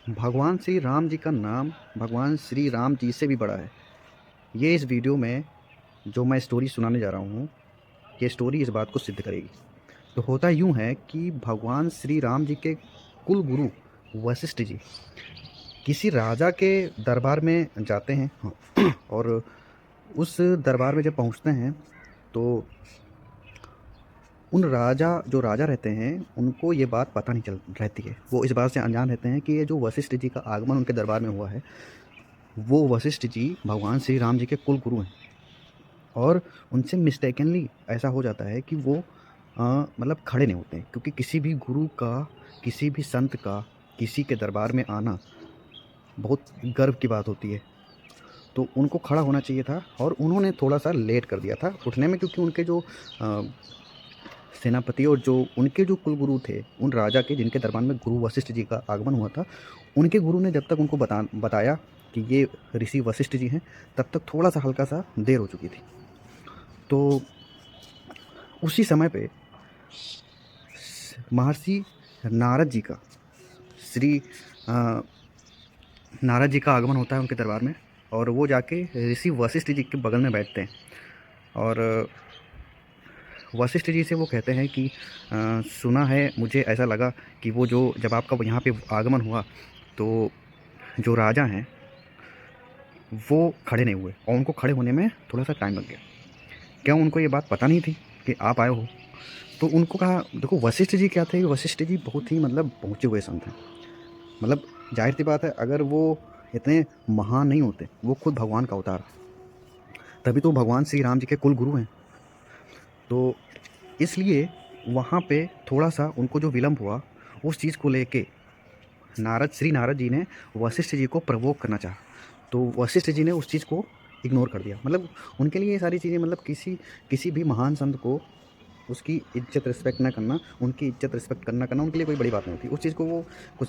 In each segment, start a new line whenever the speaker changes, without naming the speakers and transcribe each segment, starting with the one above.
भगवान श्री राम जी का नाम भगवान श्री राम जी से भी बड़ा है। ये इस वीडियो में जो मैं स्टोरी सुनाने जा रहा हूँ, ये स्टोरी इस बात को सिद्ध करेगी। तो होता यूँ है कि भगवान श्री राम जी के कुल गुरु वशिष्ठ जी किसी राजा के दरबार में जाते हैं और उस दरबार में जब पहुँचते हैं तो उन जो राजा रहते हैं उनको ये बात पता नहीं चल रहती है। वो इस बात से अनजान रहते हैं कि ये जो वशिष्ठ जी का आगमन उनके दरबार में हुआ है, वो वशिष्ठ जी भगवान श्री राम जी के कुल गुरु हैं। और उनसे मिस्टेकनली ऐसा हो जाता है कि वो मतलब खड़े नहीं होते हैं, क्योंकि किसी भी गुरु का, किसी भी संत का किसी के दरबार में आना बहुत गर्व की बात होती है। तो उनको खड़ा होना चाहिए था और उन्होंने थोड़ा-सा लेट कर दिया था उठने में, क्योंकि उनके जो सेनापति और जो उनके जो कुलगुरु थे, उन राजा के जिनके दरबार में गुरु वशिष्ठ जी का आगमन हुआ था, उनके गुरु ने जब तक उनको बताया कि ये ऋषि वशिष्ठ जी हैं, तब तक थोड़ा-सा हल्का-सा देर हो चुकी थी। तो उसी समय पे महर्षि नारद जी का श्री अ, नारद जी का आगमन होता है उनके दरबार में, और वो जाके ऋषि वशिष्ठ जी के बगल में बैठते हैं। और वशिष्ठ जी से वो कहते हैं कि सुना है, मुझे ऐसा लगा कि वो जो जब आपका यहाँ पे आगमन हुआ तो जो राजा हैं वो खड़े नहीं हुए, और उनको खड़े होने में थोड़ा-सा टाइम लग गया। क्या उनको ये बात पता नहीं थी कि आप आए हो? तो उनको कहा, देखो वशिष्ठ जी क्या थे, वशिष्ठ जी बहुत ही मतलब पहुँचे हुए संत हैं। मतलब ज़ाहिर-सी बात है, अगर वो इतने महान नहीं होते, वो खुद भगवान का अवतार, तभी तो भगवान श्री राम जी के कुल गुरु हैं। तो इसलिए वहाँ पे थोड़ा-सा उनको जो विलम्ब हुआ, उस चीज़ को लेके श्री नारद जी ने वशिष्ठ जी को प्रवोक करना चाहा। तो वशिष्ठ जी ने उस चीज़ को इग्नोर कर दिया। मतलब उनके लिए ये सारी चीज़ें, मतलब किसी भी महान संत को उसकी इज़्ज़त रिस्पेक्ट ना करना, उनकी इज़्ज़त रिस्पेक्ट करना उनके लिए कोई बड़ी बात नहीं होती। उस चीज़ को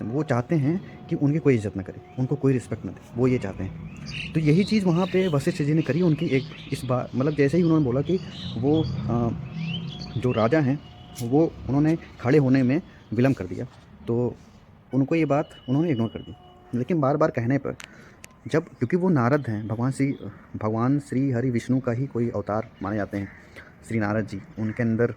वो चाहते हैं कि उनकी कोई इज़्ज़त ना करे, उनको कोई रिस्पेक्ट ना दे, वो ये चाहते हैं। तो यही चीज़ वहाँ पे वशिष्ठ जी ने करी। उनकी एक इस बार मतलब जैसे ही उन्होंने बोला कि वो जो राजा हैं, वो उन्होंने खड़े होने में विलम्ब कर दिया, तो उनको ये बात उन्होंने इग्नोर कर दी। लेकिन बार-बार कहने पर, जब क्योंकि वो नारद हैं, भगवान श्री हरि विष्णु का ही कोई अवतार माने जाते हैं श्री नारद जी। उनके अंदर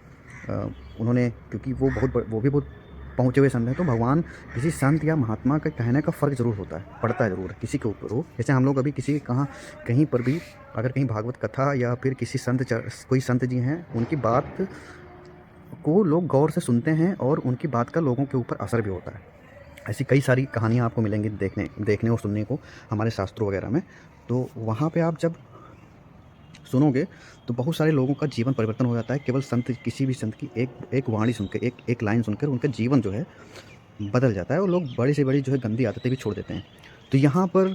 उन्होंने, क्योंकि वो भी बहुत पहुँचे हुए संत हैं, तो भगवान किसी संत या महात्मा का कहने का फ़र्क ज़रूर होता है, पड़ता है ज़रूर किसी के ऊपर हो। जैसे हम लोग अभी किसी कहाँ कहीं पर भी अगर कहीं भागवत कथा या फिर किसी कोई संत जी हैं, उनकी बात को लोग गौर से सुनते हैं और उनकी बात का लोगों के ऊपर असर भी होता है। ऐसी कई सारी कहानियाँ आपको मिलेंगी देखने और सुनने को हमारे शास्त्रों वगैरह में। तो वहाँ पे आप जब सुनोगे तो बहुत सारे लोगों का जीवन परिवर्तन हो जाता है, केवल किसी भी संत की एक वाणी सुन के, एक लाइन सुनकर उनका जीवन जो है बदल जाता है, और लोग बड़ी से बड़ी जो है गंदी आदतें भी छोड़ देते हैं। तो यहाँ पर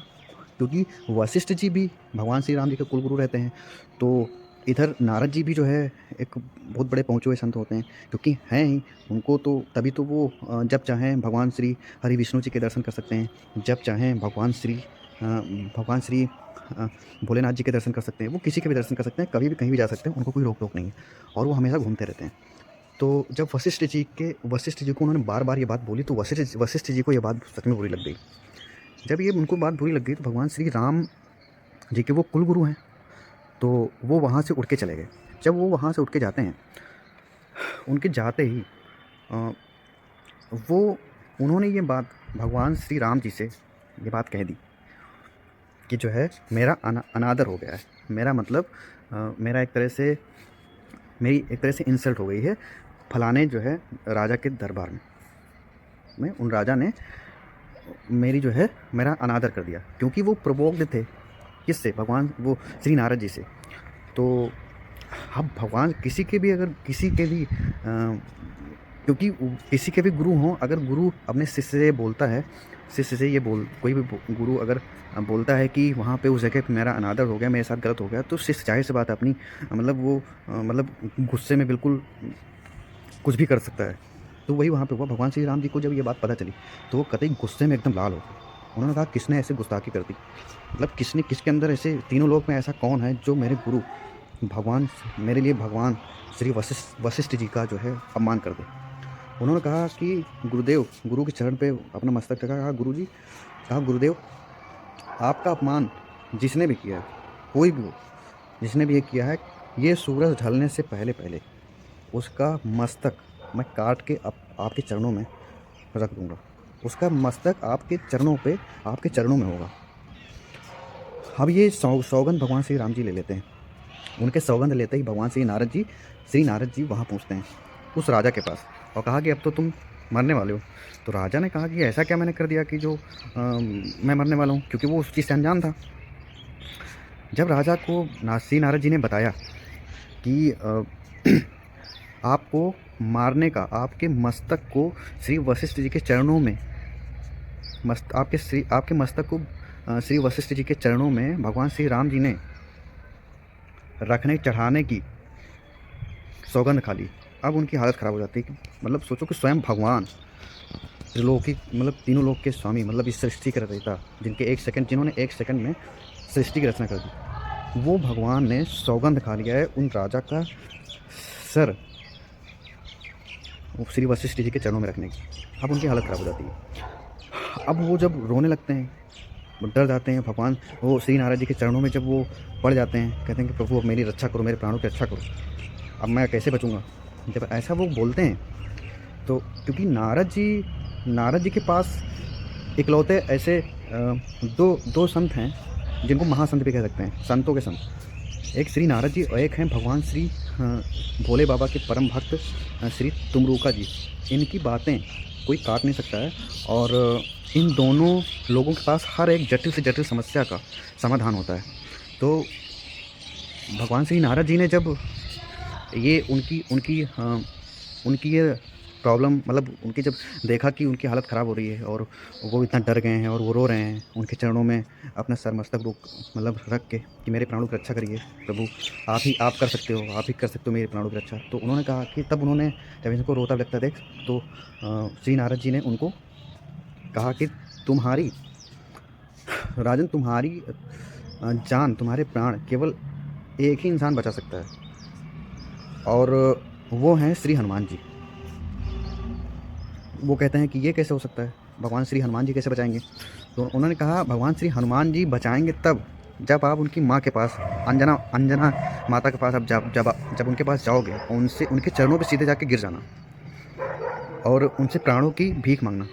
क्योंकि वशिष्ठ जी भी भगवान श्री राम जी के कुलगुरु रहते हैं, तो इधर नारद जी भी जो है एक बहुत बड़े पहुँचे हुए संत होते हैं, क्योंकि हैं ही। उनको तो तभी तो वो जब चाहें भगवान श्री हरि विष्णु जी के दर्शन कर सकते हैं, जब चाहें भगवान श्री भोलेनाथ जी के दर्शन कर सकते हैं, वो किसी के भी दर्शन कर सकते हैं, कभी भी कहीं भी जा सकते हैं, उनको कोई रोक टोक नहीं है, और वो हमेशा घूमते रहते हैं। तो जब वशिष्ठ जी को उन्होंने बार-बार ये बात बोली, तो वशिष्ठ जी को ये बात सच में बुरी लग गई। जब ये उनको बात बुरी लग गई, तो भगवान श्री राम जी के वो कुलगुरु हैं, तो वो वहाँ से उठ के चले गए। जब वो वहाँ से उठ के जाते हैं, उनके जाते ही अ, वो उन्होंने ये बात भगवान श्री राम जी से ये बात कह दी कि जो है मेरा अनादर हो गया है। मेरा मतलब मेरा मेरी एक तरह से इंसल्ट हो गई है फलाने जो है राजा के दरबार में उन राजा ने मेरी जो है मेरा अनादर कर दिया, क्योंकि वो प्रोवोक्ड थे किससे, भगवान वो श्री नारद जी से। तो अब भगवान किसी के भी अगर किसी के भी क्योंकि किसी के भी गुरु हों, अगर गुरु अपने शिष्य से बोलता है, शिष्य से ये बोल कोई भी गुरु अगर बोलता है कि वहाँ पे उस जगह पे मेरा अनादर हो गया, मेरे साथ गलत हो गया, तो शिष्य ज़ाहिर सी बात है अपनी मतलब वो मतलब गुस्से में बिल्कुल कुछ भी कर सकता है। तो वही वहाँ पे हुआ। भगवान श्री राम जी को जब ये बात पता चली, तो वो कतई गुस्से में एकदम लाल हो गए। उन्होंने कहा, किसने ऐसे गुस्ताखी कर दी? मतलब किसके अंदर ऐसे तीनों लोक में ऐसा कौन है जो मेरे गुरु भगवान मेरे लिए भगवान श्री वशिष्ठ जी का जो है अपमान कर दे? उन्होंने कहा कि गुरुदेव, गुरु के चरण पे अपना मस्तक रखा, कहा गुरुजी, कहा गुरुदेव, आपका अपमान जिसने भी किया है, कोई भी हो, जिसने भी ये किया है, ये सूरज ढलने से पहले उसका मस्तक मैं काट के आपके चरणों में रख दूंगा। उसका मस्तक आपके चरणों पे, आपके चरणों में होगा। अब ये सौगंध भगवान श्री राम जी ले लेते हैं। उनके सौगंध लेते ही भगवान श्री नारद जी वहाँ पहुँचते हैं उस राजा के पास, और कहा कि अब तो तुम मरने वाले हो। तो राजा ने कहा कि ऐसा क्या मैंने कर दिया कि जो मैं मरने वाला हूँ, क्योंकि वो उस चीज़ से अनजान था। जब राजा को श्री नारद जी ने बताया कि आपको मारने का, आपके मस्तक को श्री वशिष्ठ जी के चरणों में, आपके मस्तक को श्री वशिष्ठ जी के चरणों में भगवान श्री राम जी ने चढ़ाने की सौगंध खा ली। अब उनकी हालत ख़राब हो जाती है। मतलब सोचो कि स्वयं भगवान त्रिलोकी, मतलब तीनों लोक के स्वामी, मतलब इस सृष्टि के रचयिता, जिन्होंने एक सेकंड में सृष्टि की रचना कर दी, वो भगवान ने सौगंध खा लिया है उन राजा का सर श्री वशिष्ठ जी के चरणों में रखने की। अब उनकी हालत ख़राब हो जाती है। अब वो जब रोने लगते हैं, वो डर जाते हैं। भगवान वो श्री नारद जी के चरणों में जब वो पड़ जाते हैं, कहते हैं कि प्रभु अब मेरी रक्षा करो, मेरे प्राणों की रक्षा करो, अब मैं कैसे बचूंगा। जब ऐसा वो बोलते हैं, तो क्योंकि नारद जी के पास इकलौते ऐसे दो संत हैं जिनको महासंत भी कह सकते हैं, संतों के संत। एक श्री नारद जी और एक हैं भगवान श्री भोले बाबा के परम भक्त श्री तुमरूका जी। इनकी बातें कोई काट नहीं सकता है, और इन दोनों लोगों के पास हर एक जटिल से जटिल समस्या का समाधान होता है। तो भगवान श्री नारद जी ने जब ये उनकी ये प्रॉब्लम, मतलब उनकी जब देखा कि उनकी हालत ख़राब हो रही है और वो इतना डर गए हैं और वो रो रहे हैं, उनके चरणों में अपना सर मस्तक रख के कि मेरे प्राणों की रक्षा करिए प्रभु, आप कर सकते हो, आप ही कर सकते हो मेरे प्राणों की रक्षा। तो उन्होंने कहा कि जब इनको रोता लगता देख, तो श्री नारद जी ने उनको कहा कि तुम्हारी राजन, तुम्हारी जान, तुम्हारे प्राण केवल एक ही इंसान बचा सकता है, और वो हैं श्री हनुमान जी। वो कहते हैं कि ये कैसे हो सकता है, भगवान श्री हनुमान जी कैसे बचाएंगे। तो उन्होंने कहा भगवान श्री हनुमान जी बचाएंगे तब जब आप उनकी माँ के पास, अंजना माता के पास, अब जब उनके पास जाओगे, उनसे उनके चरणों पे सीधे जाके गिर जाना और उनसे प्राणों की भीख मांगना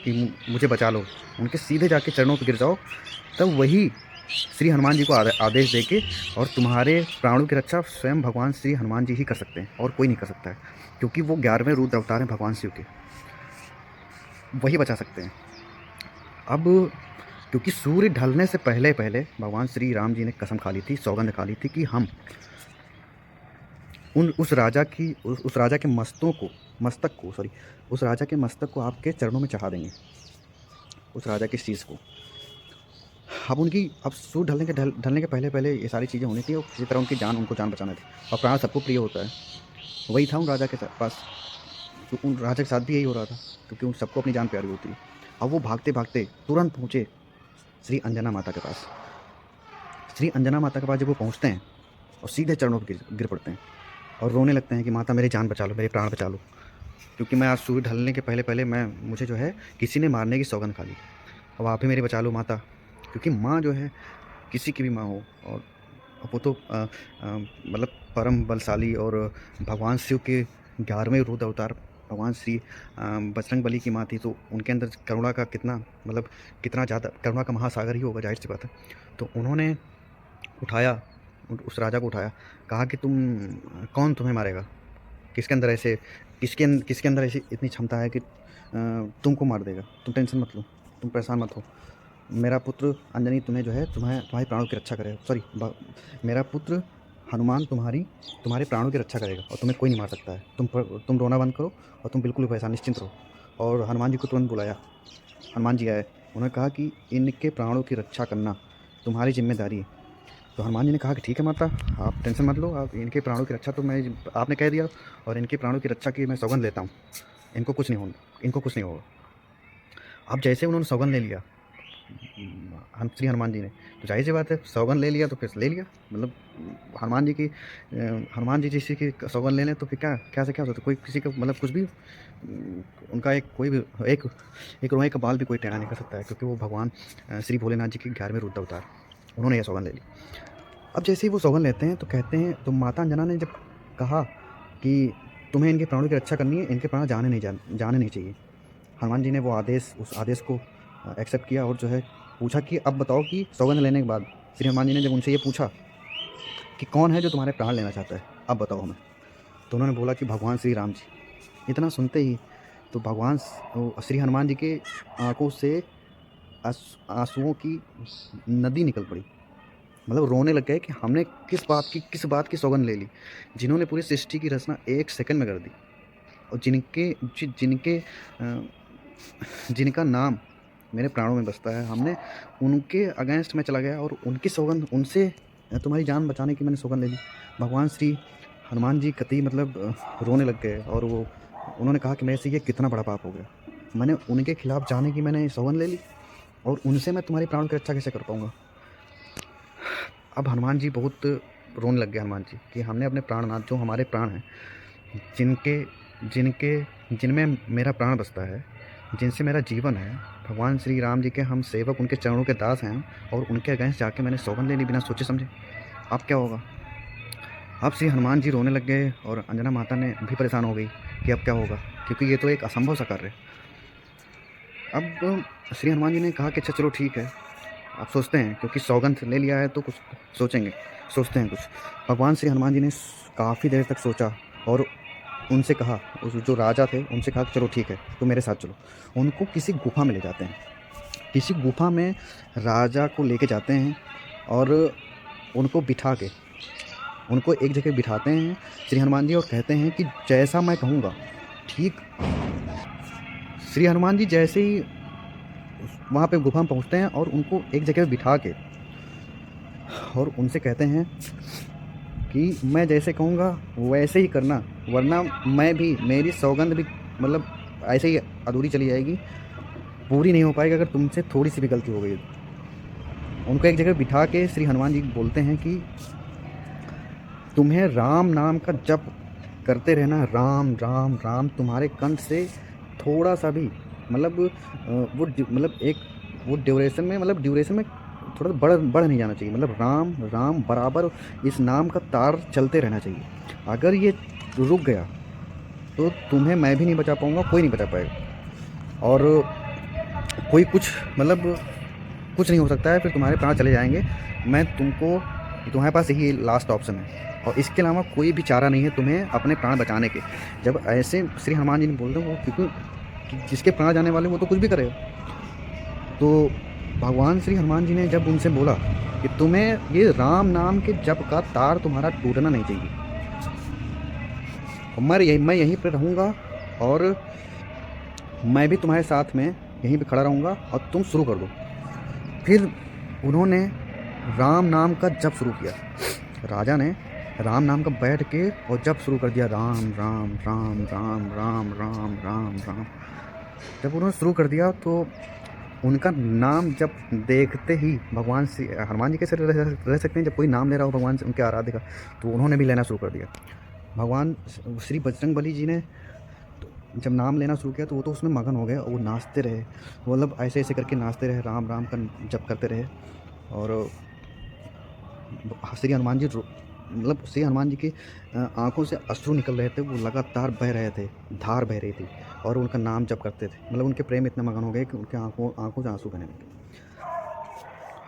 कि मुझे बचा लो। उनके सीधे जाके चरणों पे गिर जाओ, तब वही श्री हनुमान जी को आदेश देके, और तुम्हारे प्राणों की रक्षा स्वयं भगवान श्री हनुमान जी ही कर सकते हैं, और कोई नहीं कर सकता है, क्योंकि वो 11वें रुद्र अवतार हैं भगवान शिव के, वही बचा सकते हैं। अब क्योंकि सूर्य ढलने से पहले भगवान श्री राम जी ने कसम खा ली थी, सौगंध खा ली थी कि हम उस राजा के मस्तक को आपके चरणों में चढ़ा देंगे, उस राजा के शीश को। अब सूर्य ढलने के पहले ये सारी चीज़ें होनी थी, और किसी तरह उनको जान बचाना थी, और प्राण सबको प्रिय होता है। वही था उन राजा के पास, तो उन राजा के साथ भी यही हो रहा था, क्योंकि उन सबको अपनी जान प्यारी होती है। अब वो भागते भागते तुरंत पहुँचे श्री अंजना माता के पास। श्री अंजना माता के पास जब वो पहुँचते हैं और सीधे चरणों पर गिर पड़ते हैं और रोने लगते हैं कि माता मेरी जान बचा लो, मेरे प्राण बचा लो, क्योंकि मैं आज सूर्य ढलने के पहले मुझे जो है किसी ने मारने की सौगंध खा ली, अब आप ही मेरी बचा लो माता। क्योंकि माँ जो है, किसी की भी माँ हो, और वो तो मतलब परम बलशाली और भगवान शिव के 11वें रुद्र अवतार भगवान श्री बजरंगबली की माँ थी, तो उनके अंदर करुणा का कितना ज़्यादा, करुणा का महासागर ही होगा, जाहिर सी बात है। तो उन्होंने उस राजा को उठाया, कहा कि कौन तुम्हें मारेगा, किसके अंदर ऐसी इतनी क्षमता है कि तुमको मार देगा। तुम टेंशन मत लो, तुम परेशान मत हो, मेरा पुत्र अंजनी तुम्हें जो है तुम्हारे प्राणों की रक्षा करेगा। मेरा पुत्र हनुमान तुम्हारे प्राणों की रक्षा करेगा, और तुम्हें कोई नहीं मार सकता है। तुम रोना बंद करो और तुम बिल्कुल परेशान निश्चिंत रहो। और हनुमान जी को तुरंत बुलाया। हनुमान जी आए, उन्होंने कहा कि इनके प्राणों की रक्षा करना तुम्हारी जिम्मेदारी है। तो हनुमान जी ने कहा कि ठीक है माता, आप टेंशन मत लो, आप इनके प्राणों की रक्षा तो आपने कह दिया, और इनके प्राणों की रक्षा की मैं सौगंध लेता हूँ, इनको कुछ नहीं होगा। अब जैसे उन्होंने सौगंध ले लिया, हम श्री हनुमान जी ने, तो जाहिर सी बात है सौगंध ले लिया तो फिर ले लिया। मतलब हनुमान जी की हनुमान जी जैसे की सौगंध ले लें तो फिर क्या से क्या हो सकता है। कोई किसी का मतलब कुछ भी उनका एक कोई भी एक रोए का बाल भी कोई टेढ़ा नहीं कर सकता है, क्योंकि वो भगवान श्री भोलेनाथ जी के 11वें रुद्र अवतार, उन्होंने यह सौगंध ले ली। अब जैसे ही वो सौगंध लेते हैं तो कहते हैं, तो माता अंजना ने जब कहा कि तुम्हें इनके प्राणों की रक्षा करनी है, इनके प्राण जाने नहीं चाहिए। हनुमान जी ने वो उस आदेश को एक्सेप्ट किया और जो है पूछा कि अब बताओ कि सौगंध लेने के बाद श्री हनुमान जी ने जब उनसे ये पूछा कि कौन है जो तुम्हारे प्राण लेना चाहता है, अब बताओ हमें। तो उन्होंने बोला कि भगवान श्री राम जी। इतना सुनते ही तो श्री हनुमान जी के आंखों से आंसुओं की नदी निकल पड़ी। मतलब रोने लग गए कि हमने किस बात की सौगंध ले ली, जिन्होंने पूरी सृष्टि की रचना 1 सेकंड में कर दी, और जिनका नाम मेरे प्राणों में बसता है, हमने उनके अगेंस्ट में चला गया और उनकी सौगंध, उनसे तुम्हारी जान बचाने की मैंने सौगंध ले ली। भगवान श्री हनुमान जी कतई मतलब रोने लग गए और उन्होंने कहा कि मेरे से ये कितना बड़ा पाप हो गया, मैंने उनके खिलाफ जाने की मैंने सौगंध ले ली और उनसे मैं तुम्हारी प्राणों की रक्षा कैसे कर पाऊँगा। अब हनुमान जी बहुत रोने लग गए हनुमान जी कि हमने अपने प्राणनाथ, जो हमारे प्राण हैं, जिनमें मेरा प्राण बसता है, जिनसे मेरा जीवन है, भगवान श्री राम जी के हम सेवक, उनके चरणों के दास हैं, और उनके अगेंस्ट जाके मैंने सौगंध ले ली बिना सोचे समझे। अब क्या होगा। अब श्री हनुमान जी रोने लग गए और अंजना माता ने भी परेशान हो गई कि अब क्या होगा, क्योंकि ये तो एक असंभव सा कार्य है। अब श्री हनुमान जी ने कहा कि अच्छा चलो ठीक है, आप सोचते हैं, क्योंकि सौगंध ले लिया है तो कुछ सोचते हैं कुछ। भगवान श्री हनुमान जी ने काफ़ी देर तक सोचा और उनसे कहा, उस जो राजा थे उनसे कहा कि चलो ठीक है तो मेरे साथ चलो। उनको किसी गुफा में ले जाते हैं, किसी गुफा में राजा को लेके जाते हैं और उनको एक जगह बिठाते हैं श्री हनुमान जी, और कहते हैं कि जैसा मैं कहूँगा ठीक। श्री हनुमान जी जैसे ही वहाँ पे गुफा में पहुँचते हैं और उनको एक जगह बिठा के और उनसे कहते हैं कि मैं जैसे कहूँगा वैसे ही करना, वरना मेरी सौगंध भी मतलब ऐसे ही अधूरी चली जाएगी, पूरी नहीं हो पाएगी अगर तुमसे थोड़ी सी भी गलती हो गई। उनको एक जगह बिठा के श्री हनुमान जी बोलते हैं कि तुम्हें राम नाम का जप करते रहना, राम राम राम, तुम्हारे कंठ से थोड़ा सा भी मतलब वो ड्यूरेशन में थोड़ा बढ़ नहीं जाना चाहिए। मतलब राम राम बराबर इस नाम का तार चलते रहना चाहिए। अगर ये रुक गया तो तुम्हें मैं भी नहीं बचा पाऊँगा, कोई नहीं बचा पाएगा, और कोई कुछ नहीं हो सकता है, फिर तुम्हारे प्राण चले जाएंगे। तुम्हारे पास यही लास्ट ऑप्शन है और इसके अलावा कोई भी चारा नहीं है तुम्हें अपने प्राण बचाने के। जब ऐसे श्री हनुमान जी ने बोल रहे वो, क्योंकि जिसके प्राण जाने वाले वो तो कुछ भी करेगा। तो भगवान श्री हनुमान जी ने जब उनसे बोला कि तुम्हें ये राम नाम के जप का तार तुम्हारा टूटना नहीं चाहिए, मैं यहीं पर रहूँगा और मैं भी तुम्हारे साथ में यहीं पे खड़ा रहूँगा और तुम शुरू कर दो। फिर उन्होंने राम नाम का जप शुरू किया। राजा ने राम नाम का बैठ के और जप शुरू कर दिया, राम राम राम राम राम राम राम राम। जब उन्होंने शुरू कर दिया तो उनका नाम जब देखते ही भगवान श्री हनुमान जी कैसे रह सकते हैं जब कोई नाम ले रहा हो भगवान से, उनके आराध्य का, तो उन्होंने भी लेना शुरू कर दिया। भगवान श्री बजरंगबली जी ने जब नाम लेना शुरू किया तो वो तो उसमें मगन हो गए और वो नाचते रहे, मतलब ऐसे करके नाचते रहे, राम राम का जप करते रहे। और श्री हनुमान जी की आंखों से अश्रु निकल रहे थे, वो लगातार बह रहे थे, धार बह रही थी, और उनका नाम जप करते थे। मतलब उनके प्रेम इतने मगन हो गए कि उनके आंखों से आंसू बहने लगे।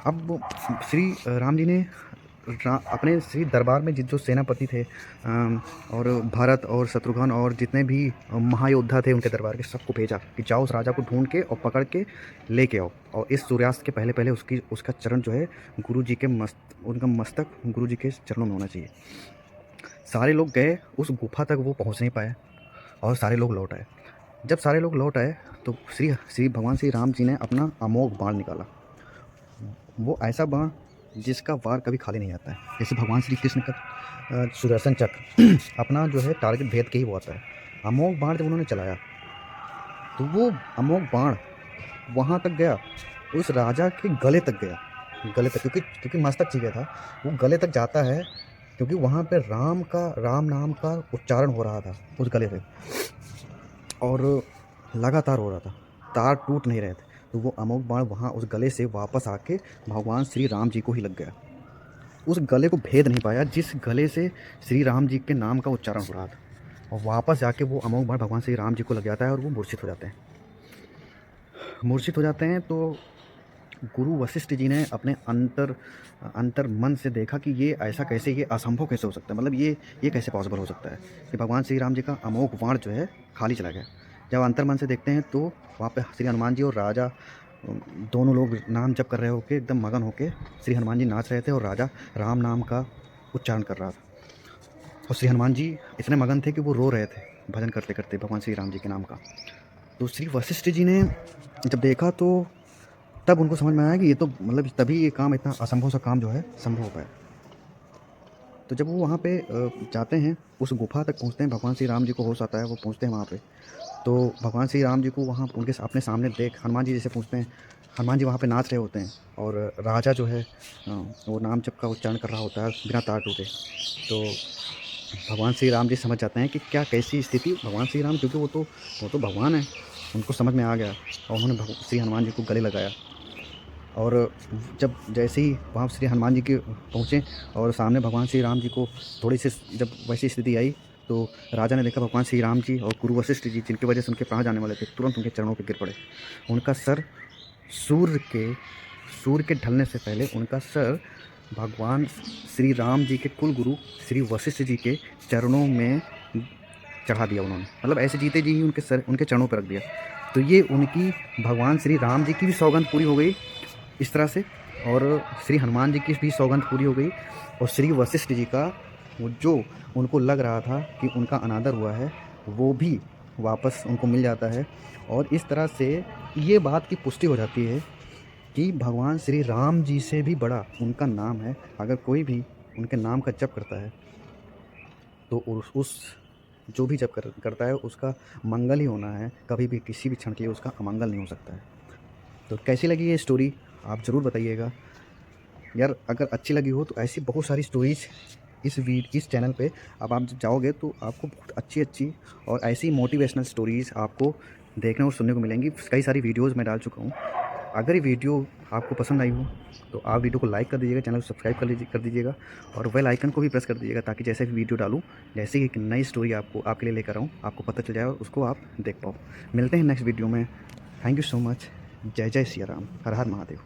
अब श्री राम जी ने अपने श्री दरबार में जो सेनापति थे और भरत और शत्रुघ्न और जितने भी महायोद्धा थे उनके दरबार के, सबको भेजा कि जाओ उस राजा को ढूंढ के और पकड़ के लेके आओ, और इस सूर्यास्त के पहले पहले उसका चरण जो है उनका मस्तक गुरु जी के चरणों में होना चाहिए। सारे लोग गए उस गुफा तक, वो पहुंच नहीं पाए और सारे लोग लौट आए। जब सारे लोग लौट आए तो भगवान श्री राम जी ने अपना अमोघ बाण निकाला। वो ऐसा बाण जिसका वार कभी खाली नहीं आता है, जैसे भगवान श्री कृष्ण का सुदर्शन चक्र अपना जो है टारगेट भेद के ही वो आता है। अमोघ बाण जब उन्होंने चलाया तो वो अमोघ बाण वहाँ तक गया, उस राजा के गले तक गया, गले तक, क्योंकि क्योंकि मस्तक चाहिए था, वो गले तक जाता है, क्योंकि वहाँ पे राम नाम का उच्चारण हो रहा था उस गले से, और लगातार हो रहा था, तार टूट नहीं रहे थे। तो वो अमोघ बाण वहाँ उस गले से वापस आके भगवान श्री राम जी को ही लग गया। उस गले को भेद नहीं पाया जिस गले से श्री राम जी के नाम का उच्चारण हो रहा था, और वापस जाके वो अमोघ बाण भगवान श्री राम जी को लग जाता है और वो मूर्छित हो जाते हैं। मूर्छित हो जाते हैं तो गुरु वशिष्ठ जी ने अपने अंतर मन से देखा कि ये ऐसा कैसे, ये असंभव कैसे हो सकता है, मतलब ये कैसे पॉसिबल हो सकता है कि भगवान श्री राम जी का अमोघ बाण जो है खाली चला गया। जब अंतर मन से देखते हैं तो वहाँ पे श्री हनुमान जी और राजा दोनों लोग नाम जप कर रहे होके एकदम मगन होके श्री हनुमान जी नाच रहे थे, और राजा राम नाम का उच्चारण कर रहा था, और श्री हनुमान जी इतने मगन थे कि वो रो रहे थे भजन करते करते भगवान श्री राम जी के नाम का। तो श्री वशिष्ठ जी ने जब देखा तो तब उनको समझ में आया कि ये तो मतलब तभी ये काम, इतना असंभव सा काम जो है संभव हो पाया। तो जब वो वहाँ पे जाते हैं, उस गुफा तक पहुँचते हैं, भगवान श्री राम जी को होश आता है, वो पहुँचते हैं वहाँ पे। तो भगवान श्री राम जी को वहाँ उनके अपने सामने देख हनुमान जी जैसे पूछते हैं, हनुमान जी वहाँ पे नाच रहे होते हैं, और राजा जो है वो नाम जप का उच्चारण कर रहा होता है बिना तार टूटे। तो भगवान श्री राम जी समझ जाते हैं कि क्या कैसी स्थिति, भगवान श्री राम क्योंकि वो तो भगवान है, उनको समझ में आ गया, और उन्होंने श्री हनुमान जी को गले लगाया। और जब जैसे ही वहाँ श्री हनुमान जी के पहुँचे और सामने भगवान श्री राम जी को थोड़ी सी जब वैसी स्थिति आई, तो राजा ने देखा भगवान श्री राम जी और गुरु वशिष्ठ जी, जिनकी वजह से उनके प्राण जाने वाले थे, तुरंत उनके चरणों पर गिर पड़े। उनका सर सूर्य के ढलने से पहले उनका सर भगवान श्री राम जी के कुल गुरु श्री वशिष्ठ जी के चरणों में चढ़ा दिया उन्होंने, मतलब ऐसे जीते जी ही उनके चरणों पर रख दिया। तो ये उनकी भगवान श्री राम जी की भी सौगंध पूरी हो गई इस तरह से, और श्री हनुमान जी की भी सौगंध पूरी हो गई, और श्री वशिष्ठ जी का वो जो उनको लग रहा था कि उनका अनादर हुआ है, वो भी वापस उनको मिल जाता है। और इस तरह से ये बात की पुष्टि हो जाती है कि भगवान श्री राम जी से भी बड़ा उनका नाम है। अगर कोई भी उनके नाम का जप करता है तो उस जो भी जप करता है उसका मंगल ही होना है, कभी भी किसी भी क्षण के लिए उसका अमंगल नहीं हो सकता है। तो कैसी लगी ये स्टोरी आप ज़रूर बताइएगा यार। अगर अच्छी लगी हो तो ऐसी बहुत सारी स्टोरीज़ इस चैनल पे अब आप जाओगे तो आपको बहुत अच्छी और ऐसी मोटिवेशनल स्टोरीज़ आपको देखने और सुनने को मिलेंगी। कई सारी वीडियोज़ मैं डाल चुका हूँ। अगर ये वीडियो आपको पसंद आई हो तो आप वीडियो को लाइक कर दीजिएगा, चैनल को सब्सक्राइब कर दीजिएगा, और बेल आइकन को भी प्रेस कर दीजिएगा, ताकि जैसे भी वीडियो डालूँ, जैसे ही एक नई स्टोरी आपके लिए लेकर आऊँ, आपको पता चल जाए और उसको आप देख पाओ। मिलते हैं नेक्स्ट वीडियो में। Thank you so much. जय जय सिया राम। हर हर महादेव।